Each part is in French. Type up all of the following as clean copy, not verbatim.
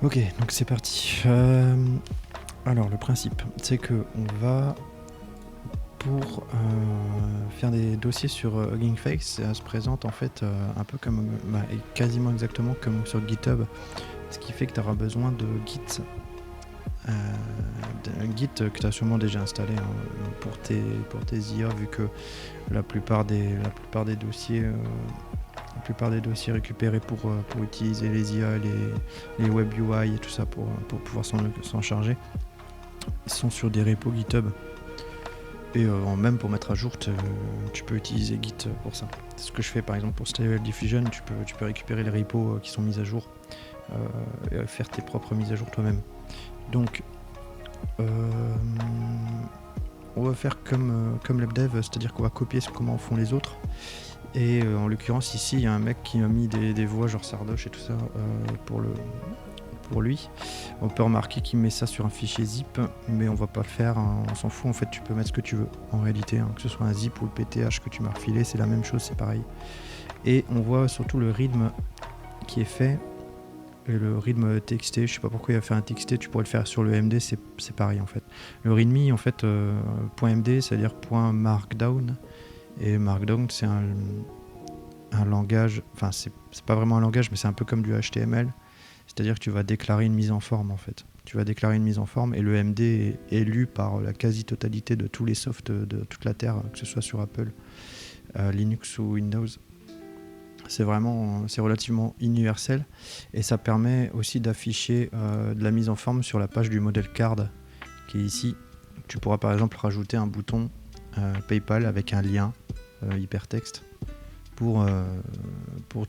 Ok, donc c'est parti. Alors le principe, c'est que on va pour faire des dossiers sur Hugging Face, ça se présente en fait un peu comme, et quasiment exactement comme sur GitHub, ce qui fait que tu auras besoin de Git, d'un Git que tu as sûrement déjà installé pour tes IA, vu que la plupart des dossiers récupérés pour utiliser les IA, les web UI et tout ça pour pouvoir s'en charger, ils sont sur des repos GitHub. Et même pour mettre à jour, tu peux utiliser Git pour ça. C'est ce que je fais par exemple pour Stable Diffusion, tu peux récupérer les repos qui sont mis à jour et faire tes propres mises à jour toi-même. Donc on va faire comme LabDev, c'est-à-dire qu'on va copier comment font les autres. Et en l'occurrence ici il y a un mec qui m'a mis des voix genre Sardoche et tout ça pour lui. On peut remarquer qu'il met ça sur un fichier zip, mais on va pas le faire, hein, on s'en fout en fait, tu peux mettre ce que tu veux en réalité, hein, que ce soit un zip ou le PTH que tu m'as refilé, c'est la même chose, c'est pareil. Et on voit surtout le rythme qui est fait, et le rythme TXT, je sais pas pourquoi il a fait un TXT, tu pourrais le faire sur le MD, c'est pareil en fait. Le readme en fait, .md, c'est-à-dire .markdown, et markdown c'est un langage, enfin c'est pas vraiment un langage, mais c'est un peu comme du HTML. C'est-à-dire que tu vas déclarer une mise en forme en fait. Tu vas déclarer une mise en forme et le MD est lu par la quasi-totalité de tous les softs de toute la Terre, que ce soit sur Apple, Linux ou Windows. C'est relativement universel et ça permet aussi d'afficher de la mise en forme sur la page du modèle card qui est ici. Tu pourras par exemple rajouter un bouton PayPal avec un lien hypertexte pour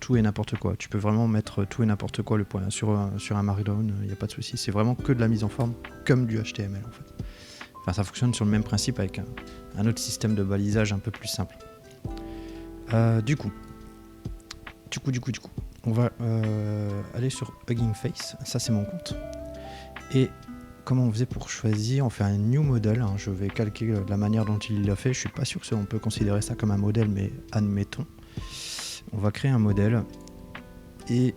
tout et n'importe quoi. Tu peux vraiment mettre tout et n'importe quoi sur un Markdown, il n'y a pas de souci. C'est vraiment que de la mise en forme, comme du HTML en fait. Enfin, ça fonctionne sur le même principe avec un autre système de balisage un peu plus simple. Du coup, on va aller sur Hugging Face. Ça, c'est mon compte. Et comment on faisait pour choisir? On fait un new model. Hein. Je vais calquer la manière dont il l'a fait. Je suis pas sûr que on peut considérer ça comme un modèle, mais admettons. On va créer un modèle et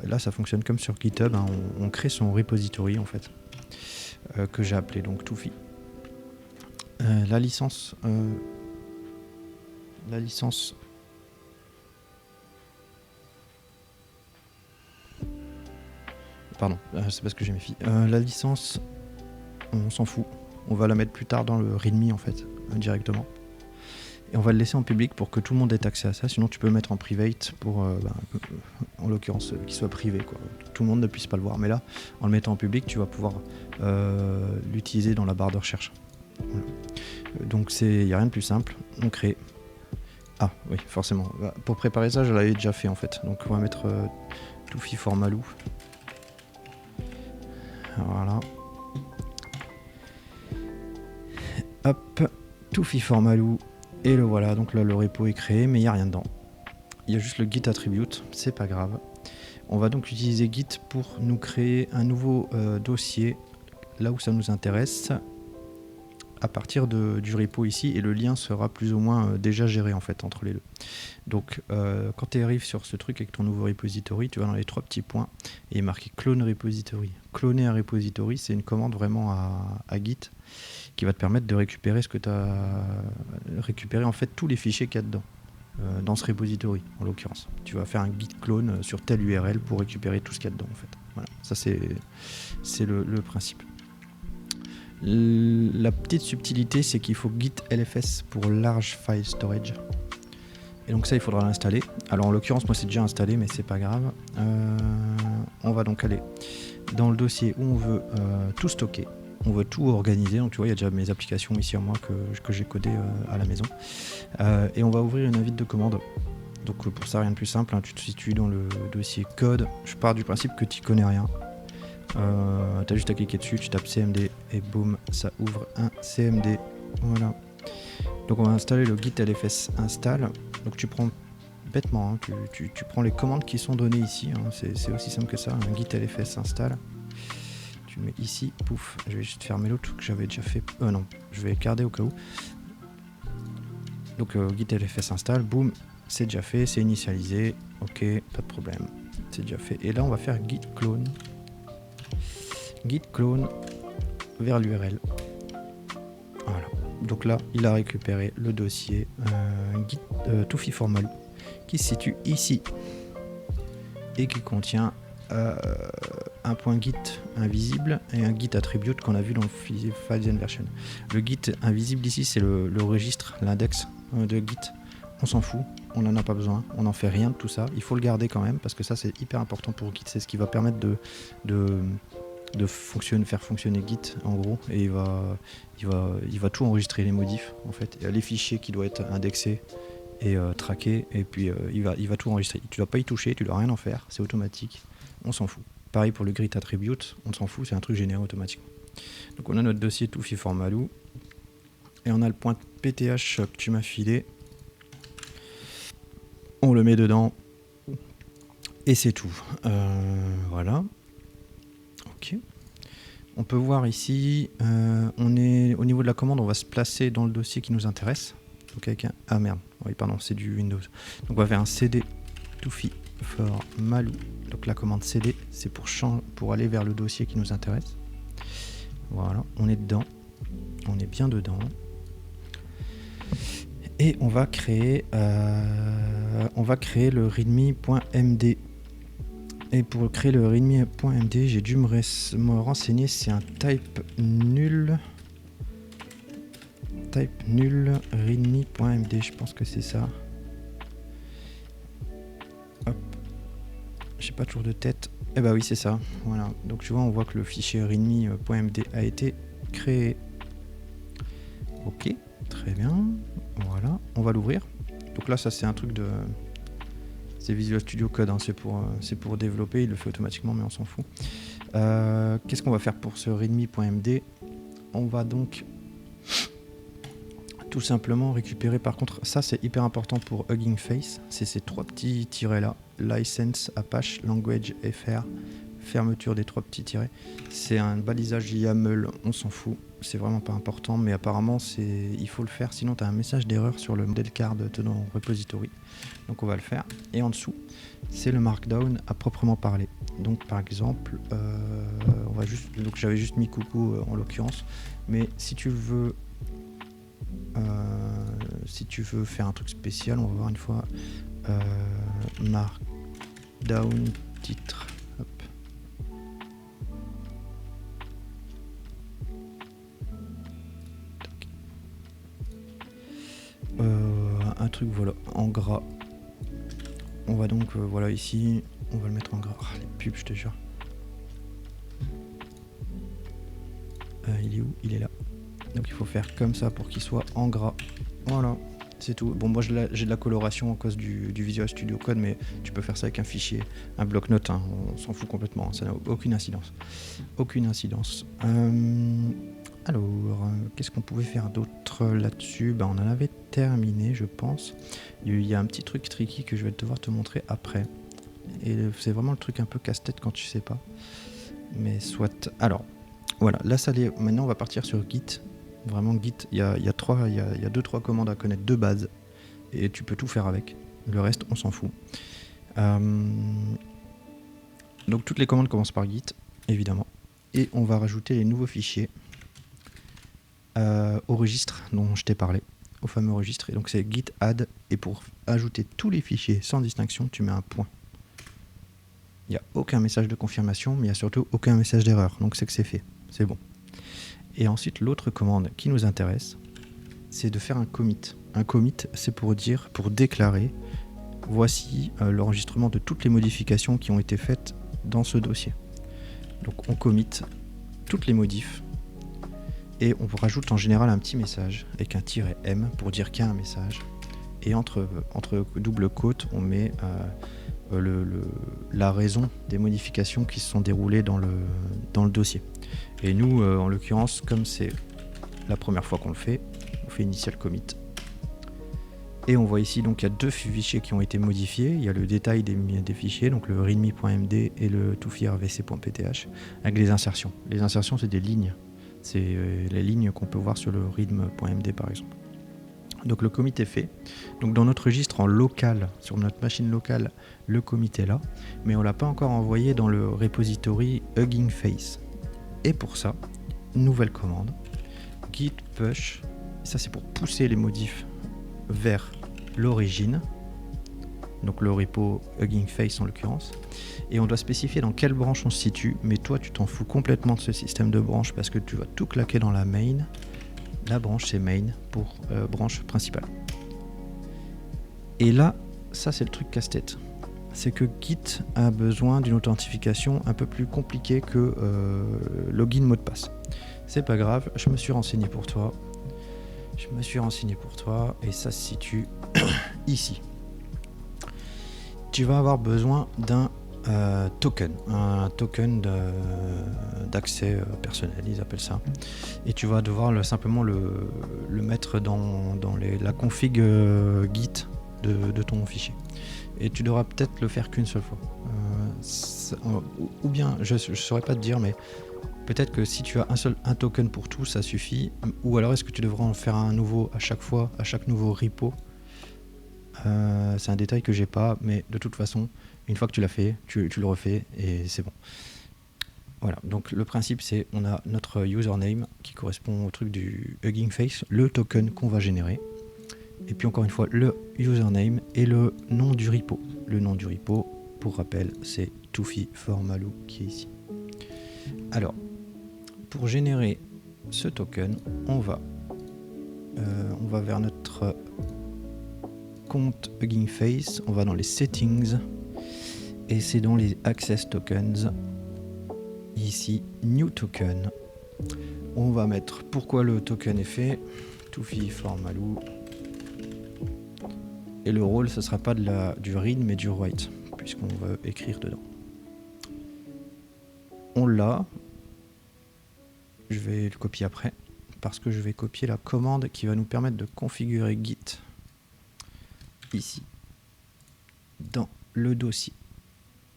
là ça fonctionne comme sur GitHub, hein, on crée son repository en fait, que j'ai appelé donc Touffi. La licence pardon, c'est parce que j'ai mes filles. La licence, on s'en fout, on va la mettre plus tard dans le readme en fait, directement. Et on va le laisser en public pour que tout le monde ait accès à ça. Sinon, tu peux le mettre en private pour, en l'occurrence, qu'il soit privé, quoi. Tout le monde ne puisse pas le voir. Mais là, en le mettant en public, tu vas pouvoir l'utiliser dans la barre de recherche. Voilà. Donc, il n'y a rien de plus simple. On crée. Ah, oui, forcément. Pour préparer ça, je l'avais déjà fait, en fait. Donc, on va mettre Touffi Formalou. Voilà. Hop, Touffi Formalou. Et le voilà, donc là le repo est créé, mais il n'y a rien dedans. Il y a juste le git attribute, c'est pas grave. On va donc utiliser git pour nous créer un nouveau dossier, là où ça nous intéresse, à partir du repo ici, et le lien sera plus ou moins déjà géré en fait entre les deux. Donc quand tu arrives sur ce truc avec ton nouveau repository, tu vas dans les 3 petits points, et il est marqué clone repository. Cloner un repository, c'est une commande vraiment à Git, qui va te permettre de récupérer récupérer en fait tous les fichiers qu'il y a dedans, dans ce repository en l'occurrence. Tu vas faire un git clone sur telle URL pour récupérer tout ce qu'il y a dedans en fait. Voilà, ça c'est le principe. La petite subtilité, c'est qu'il faut git LFS pour large file storage. Et donc ça, il faudra l'installer. Alors en l'occurrence, moi c'est déjà installé, mais c'est pas grave. On va donc aller dans le dossier où on veut tout stocker. On veut tout organiser, donc tu vois il y a déjà mes applications ici en moi que j'ai codées à la maison, et on va ouvrir une invite de commande. Donc pour ça rien de plus simple, hein, tu te situes dans le dossier code, je pars du principe que tu connais rien, t'as juste à cliquer dessus, tu tapes CMD et boum, ça ouvre un CMD, voilà. Donc on va installer le git LFS install, donc tu prends bêtement, hein, tu prends les commandes qui sont données ici, hein, c'est aussi simple que ça, un git LFS install. Mais ici, pouf, je vais juste fermer l'autre que j'avais déjà fait. Non, je vais garder au cas où. Donc git LFS install, boum, c'est déjà fait, c'est initialisé, ok, pas de problème, c'est déjà fait. Et là on va faire git clone git clone vers l'URL. Voilà. Donc là, il a récupéré le dossier git toofy for Malou qui se situe ici et qui contient un point git invisible et un git attribute qu'on a vu dans le file version. Le git invisible ici, c'est le registre, l'index de git. On s'en fout, on n'en a pas besoin, on n'en fait rien de tout ça. Il faut le garder quand même parce que ça c'est hyper important pour Git. C'est ce qui va permettre de faire fonctionner Git en gros, et il va tout enregistrer, les modifs en fait, les fichiers qui doivent être indexés et traqués, et puis il va tout enregistrer. Tu dois pas y toucher, tu dois rien en faire, c'est automatique, on s'en fout. Pareil pour le git attribute, on s'en fout, c'est un truc généré automatiquement. Donc on a notre dossier toofy for Malou et on a le point PTH que tu m'as filé. On le met dedans et c'est tout. Voilà. Ok. On peut voir ici, on est au niveau de la commande, on va se placer dans le dossier qui nous intéresse. Donc avec un... Ah merde, oui pardon, c'est du Windows. Donc on va faire un cd toofy for Malou. Donc la commande cd, c'est pour aller vers le dossier qui nous intéresse. Voilà, on est dedans. On est bien dedans. Et on va créer le readme.md. Et pour créer le readme.md, j'ai dû me renseigner, c'est un type nul readme.md, je pense que c'est ça. Hop, j'ai pas toujours de tête. Eh bah oui, c'est ça. Voilà. Donc tu vois, on voit que le fichier readme.md a été créé. Ok, très bien. Voilà, on va l'ouvrir. Donc là, ça c'est un truc de... C'est Visual Studio Code, hein. C'est pour développer, il le fait automatiquement, mais on s'en fout. Qu'est-ce qu'on va faire pour ce readme.md? On va donc tout simplement récupérer, par contre, ça c'est hyper important pour Hugging Face, c'est ces trois petits tirets là, license, Apache, language, fr, fermeture des trois petits tirets. C'est un balisage YAML, on s'en fout, c'est vraiment pas important, mais apparemment il faut le faire, sinon tu as un message d'erreur sur le model card de ton repository. Donc on va le faire. Et en dessous, c'est le markdown à proprement parler. Donc par exemple, donc j'avais juste mis coucou en l'occurrence, mais si tu veux faire un truc spécial, on va voir une fois markdown titre. Hop. Un truc voilà en gras. On va donc voilà ici, on va le mettre en gras. Ah, les pubs, je te jure. Il est où? Il est là. Donc il faut faire comme ça pour qu'il soit en gras. Voilà, c'est tout. Bon, moi j'ai de la coloration à cause du Visual Studio Code, mais tu peux faire ça avec un fichier, un bloc-notes, hein. On s'en fout complètement, ça n'a aucune incidence. Aucune incidence. Alors, qu'est-ce qu'on pouvait faire d'autre là-dessus? On en avait terminé, je pense. Il y a un petit truc tricky que je vais devoir te montrer après. Et c'est vraiment le truc un peu casse-tête quand tu sais pas. Mais soit. Alors, voilà, là ça l'est. Maintenant, on va partir sur Git. Vraiment, Git, il y a 2-3 commandes à connaître de base. Et tu peux tout faire avec. Le reste, on s'en fout. Donc, toutes les commandes commencent par Git, évidemment. Et on va rajouter les nouveaux fichiers au registre dont je t'ai parlé, au fameux registre. Et donc c'est git add, et pour ajouter tous les fichiers sans distinction, tu mets un point. Il n'y a aucun message de confirmation, mais il n'y a surtout aucun message d'erreur, donc c'est que c'est fait, c'est bon. Et ensuite, l'autre commande qui nous intéresse, c'est de faire un commit. Un commit, c'est pour déclarer, voici l'enregistrement de toutes les modifications qui ont été faites dans ce dossier. Donc on commit toutes les modifs, et on rajoute en général un petit message avec un "-m" pour dire qu'il y a un message. Et entre double quotes, on met la raison des modifications qui se sont déroulées dans le dossier. Et nous, en l'occurrence, comme c'est la première fois qu'on le fait, on fait initial commit. Et on voit ici, donc il y a deux fichiers qui ont été modifiés. Il y a le détail des fichiers, donc le readme.md et le toofy-rvc.pth, avec les insertions. Les insertions, c'est des lignes. C'est les lignes qu'on peut voir sur le readme.md par exemple. Donc le commit est fait. Donc dans notre registre en local, sur notre machine locale, le commit est là, mais on ne l'a pas encore envoyé dans le repository Hugging Face. Et pour ça, nouvelle commande, git push, ça c'est pour pousser les modifs vers l'origine, donc le repo Hugging Face en l'occurrence, et on doit spécifier dans quelle branche on se situe, mais toi tu t'en fous complètement de ce système de branches parce que tu vas tout claquer dans la main. La branche c'est main pour branche principale. Et là, ça c'est le truc casse-tête. C'est que Git a besoin d'une authentification un peu plus compliquée que login mot de passe. C'est pas grave, je me suis renseigné pour toi. Et ça se situe ici. Tu vas avoir besoin d'un token, d'accès personnel, ils appellent ça. Et tu vas devoir simplement le mettre dans la config Git de ton fichier. Et tu devras peut-être le faire qu'une seule fois. Ou bien, je ne saurais pas te dire, mais peut-être que si tu as un token pour tout, ça suffit. Ou alors est-ce que tu devras en faire un nouveau à chaque fois, à chaque nouveau repo. C'est un détail que j'ai pas, mais de toute façon, une fois que tu l'as fait, tu le refais et c'est bon. Voilà, donc le principe c'est on a notre username qui correspond au truc du Hugging Face, le token qu'on va générer. Et puis encore une fois, le username et le nom du repo. Le nom du repo, pour rappel, c'est Touffi for Malou qui est ici. Alors, pour générer ce token, on va vers notre compte Hugging Face, on va dans les settings et c'est dans les access tokens. Ici, new token. On va mettre pourquoi le token est fait, Touffi for Malou. Et le rôle, ce sera pas du read mais du write, puisqu'on va écrire dedans. On l'a. Je vais le copier après, parce que je vais copier la commande qui va nous permettre de configurer Git ici, dans le dossier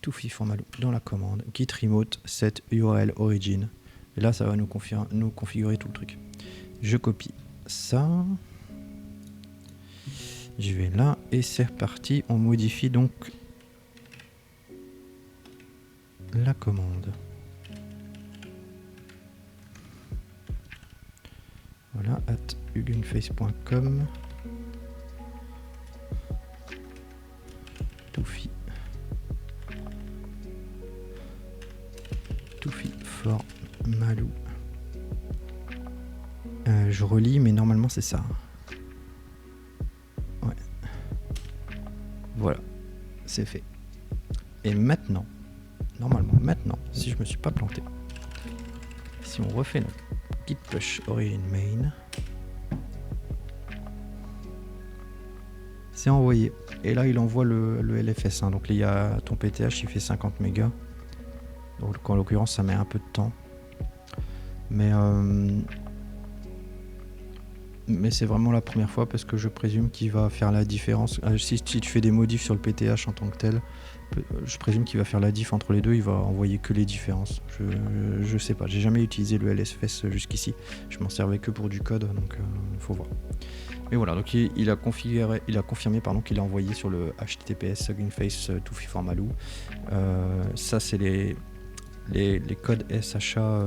Touffi for Malou, dans la commande git remote set URL origin. Et là, ça va nous configurer tout le truc. Je copie ça. Je vais là et c'est reparti. On modifie donc la commande. Voilà, @huggingface.com. Touffi for Malou. Je relis, mais normalement c'est ça. Ouais. Voilà, c'est fait. Et maintenant, si je me suis pas planté, si on refait notre git push origin main, c'est envoyé. Et là, il envoie le LFS. Hein. Donc, il y a ton PTH, il fait 50 mégas. Donc, en l'occurrence, ça met un peu de temps. Mais c'est vraiment la première fois parce que je présume qu'il va faire la différence. Si tu fais des modifs sur le PTH en tant que tel, je présume qu'il va faire la diff entre les deux. Il va envoyer que les différences. Je sais pas. J'ai jamais utilisé le LFS jusqu'ici. Je m'en servais que pour du code. Donc, faut voir. Mais voilà, donc il a confirmé qu'il a envoyé sur le HTTPS Hugging Face Touffi for Malou. Ça, c'est les codes SHA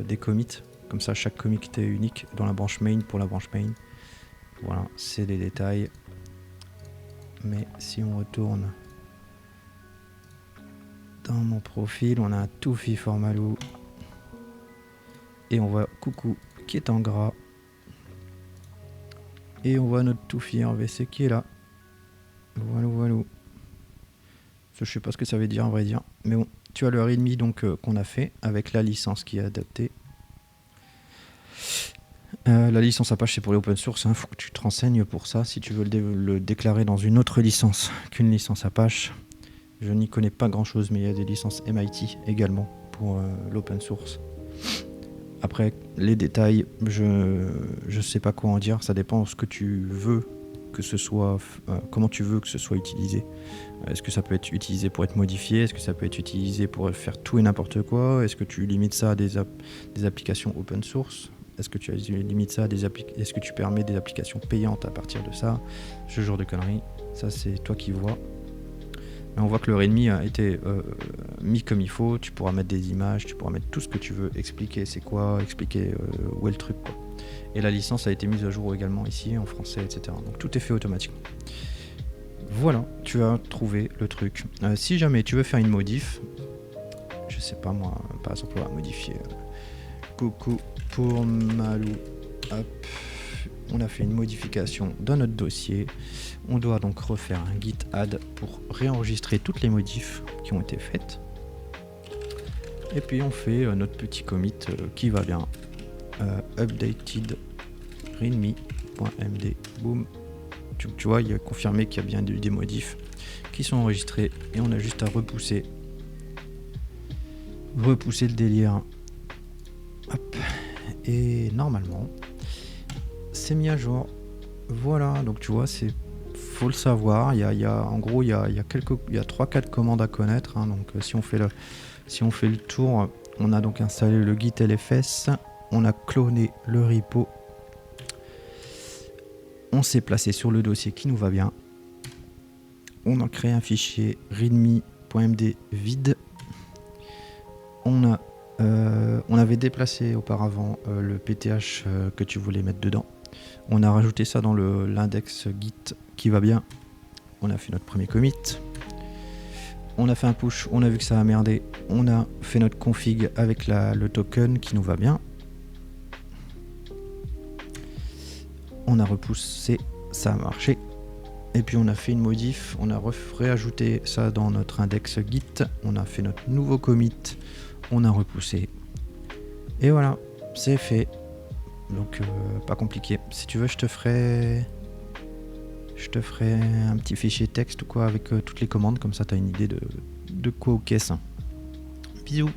des commits. Comme ça, chaque commit est unique dans la branche main pour la branche main. Voilà, c'est les détails. Mais si on retourne dans mon profil, on a un Touffi for Malou. Et on voit coucou qui est en gras. Et on voit notre Touffi en VC qui est là. Voilà. Je sais pas ce que ça veut dire en vrai dire. Mais bon, tu as le readme donc qu'on a fait avec la licence qui est adaptée. La licence Apache c'est pour les open source, hein. Faut que tu te renseignes pour ça si tu veux le déclarer dans une autre licence qu'une licence Apache. Je n'y connais pas grand chose, mais il y a des licences MIT également pour l'open source. Après, les détails, je sais pas quoi en dire, ça dépend de ce que tu veux que ce soit, comment tu veux que ce soit utilisé. Est-ce que ça peut être utilisé pour être modifié? Est-ce que ça peut être utilisé pour faire tout et n'importe quoi? Est-ce que tu limites ça à des applications open source? Est-ce que tu limites ça à est-ce que tu permets des applications payantes à partir de ça? Ce genre de conneries, ça c'est toi qui vois. Mais on voit que le README a été mis comme il faut. Tu pourras mettre des images, tu pourras mettre tout ce que tu veux, expliquer c'est quoi, expliquer où est le truc, quoi. Et la licence a été mise à jour également ici en français, etc. Donc tout est fait automatiquement. Voilà, tu as trouvé le truc. Si jamais tu veux faire une modif, je sais pas moi, par exemple on va modifier coucou pour Malou. Hop. On a fait une modification dans notre dossier. On doit donc refaire un git add pour réenregistrer toutes les modifs qui ont été faites. Et puis on fait notre petit commit qui va bien. Updated readme.md. Boom. Tu vois, il a confirmé qu'il y a bien des modifs qui sont enregistrés et on a juste à repousser le délire. Hop. Et normalement, c'est mis à jour. Voilà, donc tu vois, faut le savoir. En gros, il y a 3-4 commandes à connaître. Hein, donc si on fait le tour, on a donc installé le git LFS, on a cloné le repo, on s'est placé sur le dossier qui nous va bien, on a créé un fichier readme.md vide, on avait déplacé auparavant le PTH que tu voulais mettre dedans, on a rajouté ça dans l'index git qui va bien, on a fait notre premier commit, on a fait un push, on a vu que ça a merdé, on a fait notre config avec le token qui nous va bien, on a repoussé, ça a marché, et puis on a fait une modif, on a réajouté ça dans notre index git, on a fait notre nouveau commit, on a repoussé, et voilà, c'est fait. Donc pas compliqué. Si tu veux, je te ferai un petit fichier texte ou quoi avec toutes les commandes, comme ça tu as une idée de quoi aux caisses. Bisous.